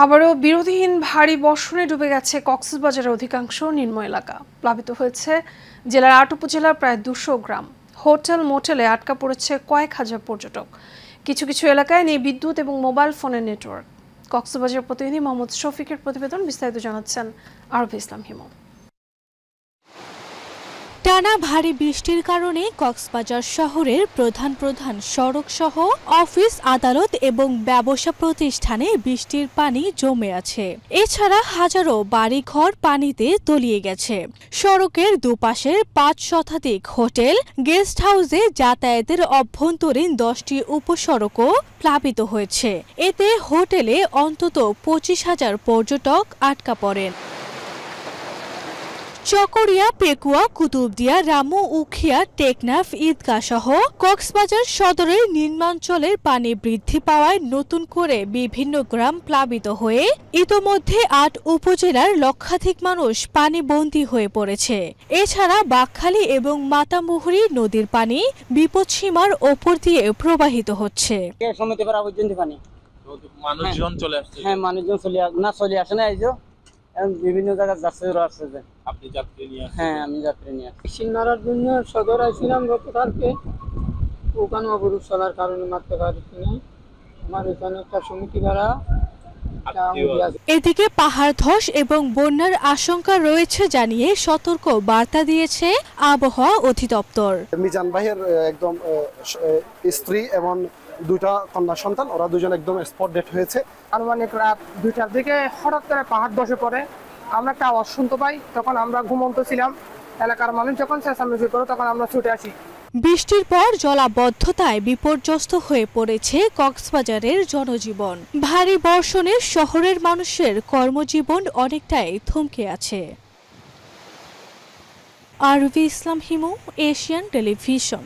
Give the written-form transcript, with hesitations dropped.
আবারও বিরতিহীন ভারী বর্ষণে ডুবে গেছে কক্সবাজারের অধিকাংশ নিম্ন এলাকা। প্লাবিত হয়েছে জেলার ৮ উপজেলার প্রায় ২০০ গ্রাম। হোটেল মোটেলে আটকা পড়েছে কয়েক হাজার পর্যটক। কিছু কিছু এলাকায় নেই বিদ্যুৎ এবং মোবাইল ফোনের নেটওয়ার্ক। কক্সবাজার প্রতিনিধি মোহাম্মদ শফিকের প্রতিবেদন, বিস্তারিত জানাচ্ছেন আরবি ইসলাম হিমু। টানা ভারী বৃষ্টির কারণে কক্সবাজার শহরের প্রধান সড়ক সহ অফিস, আদালত এবং ব্যবসা প্রতিষ্ঠানে বৃষ্টির পানি জমে আছে। এছাড়া হাজারো বাড়িঘর পানিতে তলিয়ে গেছে। সড়কের দুপাশের ৫ শতাধিক হোটেল, গেস্ট হাউসে যাতায়াতের অভ্যন্তরীণ ১০টি উপসড়কও প্লাবিত হয়েছে। এতে হোটেলে অন্তত ২৫,০০০ পর্যটক আটকা পড়েন। চকরিয়া, পেকুয়া, কুতুবদিয়া, রামু, উখিয়া, টেকনাফ, ঈদগাহ সহ কক্সবাজার সদরের নিম্নাঞ্চলের পানি বৃদ্ধি পাওয়ায় নতুন করে বিভিন্ন গ্রাম প্লাবিত হয়ে ইতোমধ্যে ৮ উপজেলার লক্ষাধিক মানুষ পানিবন্দী হয়ে পড়েছে। এছাড়া বাকখালী এবং মাতামুহুরী নদীর পানি বিপদসীমার ওপর দিয়ে প্রবাহিত হচ্ছে। মানুষজন চলে আসছে। হ্যাঁ, মানুষজন চলে আসে না। এই যে বিভিন্ন জায়গায় যাচ্ছে, আসছে যে আপনি যাত্রী নিয়ে আসছেন? হ্যাঁ, আমি যাত্রী নিয়ে আসছি। সিন্নারার জন্য সদর আইছিলাম গতকালকে, ওখানে অবরোধ চলার কারণে মারতে পারছি না। আমার এখানে একটা সমিতি ভাড়া। এদিকে পাহাড় ধস এবং বন্যার আশঙ্কা রয়েছে জানিয়ে সতর্ক বার্তা দিয়েছে আবহাওয়া অধিদপ্তর। মিজান ভাইয়ের একদম স্ত্রী এবং 2টা কন্যা সন্তান, ওরা দুজন একদম স্পট ডেট হয়েছে। আনুমানিক রাত 2টার দিকে হঠাৎ করে পাহাড় ধসে পড়ে। আমরা একটা আওয়াজ শুনতে পাই, তখন আমরা ঘুমন্ত ছিলাম। এলাকার মানুষ যখন চেঁচামেচি করে তখন আমরা ছুটে আসি। বৃষ্টির পর জলাবদ্ধতায় বিপর্যস্ত হয়ে পড়েছে কক্সবাজারের জনজীবন। ভারী বর্ষণে শহরের মানুষের কর্মজীবন অনেকটাই থমকে আছে। আরবি ইসলাম হিমু, এশিয়ান টেলিভিশন।